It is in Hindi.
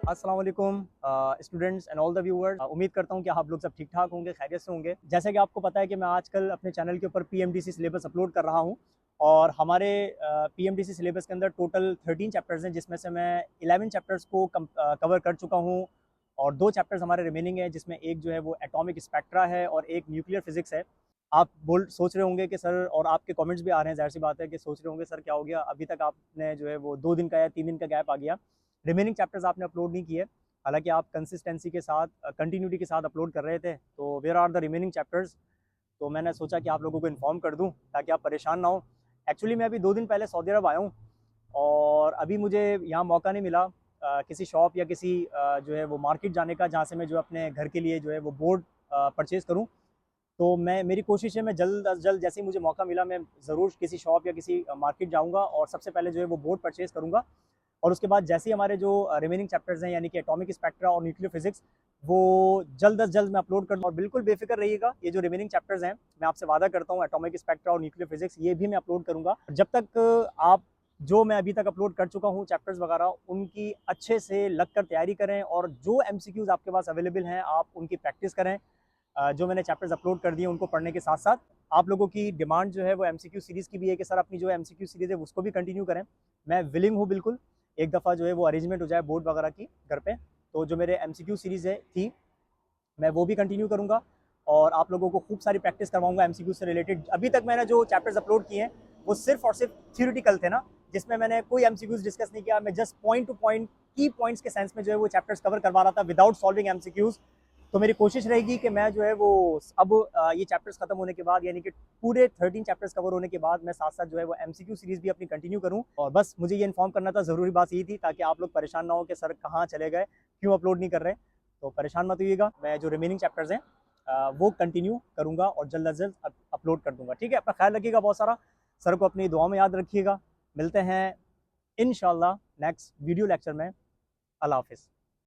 अस्सलाम वालेकुम students and all the viewers. उम्मीद करता हूँ कि आप लोग सब ठीक ठाक होंगे, खैरियत से होंगे। जैसे कि आपको पता है कि मैं आजकल अपने चैनल के ऊपर पीएमडीसी सिलेबस अपलोड कर रहा हूँ और हमारे पीएमडीसी सिलेबस के अंदर टोटल 13 चैप्टर्स हैं, जिसमें से मैं 11 चैप्टर्स को कवर कर चुका हूँ और 2 चैप्टर्स हमारे रिमेनिंग है, जिसमें एक जो है वो एटॉमिक स्पेक्ट्रा है और एक न्यूक्लियर फिजिक्स है। आप सोच रहे होंगे कि सर, और आपके कमेंट्स भी आ रहे हैं, ज़ाहिर सी बात है कि सोच रहे होंगे सर क्या हो गया, अभी तक आपने जो है वो 2 दिन का या 3 दिन का गैप आ गया, रिमेनिंग चैप्टर्स आपने अपलोड नहीं किए। हालांकि आप कंसिस्टेंसी के साथ, कंटिन्यूटी के साथ अपलोड कर रहे थे। तो where are the remaining chapters? तो मैंने सोचा कि आप लोगों को इन्फॉर्म कर दूं ताकि आप परेशान ना हो। एक्चुअली मैं अभी 2 दिन पहले सऊदी अरब आया हूँ और अभी मुझे यहाँ मौका नहीं मिला किसी शॉप या किसी जो है वो मार्केट जाने का, जहाँ से मैं जो अपने घर के लिए जो है वो बोर्ड परचेज़ करूँ। तो मैं, मेरी कोशिश है, मैं जल्द अज़ जल्द जैसे ही मुझे मौका मिला मैं ज़रूर किसी शॉप या किसी मार्केट जाऊँगा और सबसे पहले जो है वो बोर्ड परचेज़ करूँगा। और उसके बाद जैसे ही हमारे जो रिमेनिंग चैप्टर्स हैं, यानी कि एटॉमिक स्पेक्ट्रा और न्यूक्लियर फिजिक्स, वो जल्द अज़ जल्द मैं अपलोड कर दूँ। और बिल्कुल बेफिक्र रहिएगा, ये जो रिमेनिंग चैप्टर्स हैं, मैं आपसे वादा करता हूँ एटॉमिक स्पेक्ट्रा और न्यूक्लियर फिजिक्स ये भी मैं अपलोड करूँगा। जब तक आप जो मैं अभी तक अपलोड कर चुका हूँ चैप्टर्स वगैरह, उनकी अच्छे से लग कर तैयारी करें और जो एमसीक्यूज़ आपके पास अवेलेबल हैं आप उनकी प्रैक्टिस करें। जो मैंने चैप्टर्स अपलोड कर दिए उनको पढ़ने के साथ साथ आप लोगों की डिमांड जो है वो एमसीक्यू सीरीज़ की भी है कि सर अपनी जो एमसीक्यू सीरीज़ है उसको भी कंटिन्यू करें। मैं विलिंग हूँ बिल्कुल, एक दफ़ा जो है वो अरेंजमेंट हो जाए बोर्ड वगैरह की घर पे, तो जो मेरे एमसीक्यू सीरीज़ है थी मैं वो भी कंटिन्यू करूँगा और आप लोगों को खूब सारी प्रैक्टिस करवाऊँगा एमसीक्यू से रिलेटेड। अभी तक मैंने जो चैप्टर्स अपलोड किए हैं वो सिर्फ और सिर्फ थ्योरेटिकल थे ना, जिसमें मैंने कोई एमसीक्यूज डिस्कस नहीं किया। मैं जस्ट पॉइंट टू पॉइंट की पॉइंट्स के सेंस में जो है वो चैप्टर्स कवर करवा रहा था विदाउट सॉल्विंग एमसीक्यूज। तो मेरी कोशिश रहेगी कि मैं जो है वो अब ये चैप्टर्स खत्म होने के बाद, यानी कि पूरे 13 चैप्टर्स कवर होने के बाद, मैं साथ साथ जो है वो एमसीक्यू सीरीज भी अपनी कंटिन्यू करूं। और बस मुझे ये इन्फॉर्म करना था, ज़रूरी बात यही थी, ताकि आप लोग परेशान ना हो कि सर कहाँ चले गए, क्यों अपलोड नहीं कर रहे। तो परेशान मत होइएगा, मैं जो रिमेनिंग चैप्टर्स हैं वो कंटिन्यू करूँगा और जल्द अज जल्द अपलोड कर दूँगा। ठीक है, अपना ख्याल रखिएगा बहुत सारा, सर को अपनी दुआ में याद रखिएगा। मिलते हैं इंशाल्लाह नेक्स्ट वीडियो लेक्चर में। अल्लाह हाफिज़।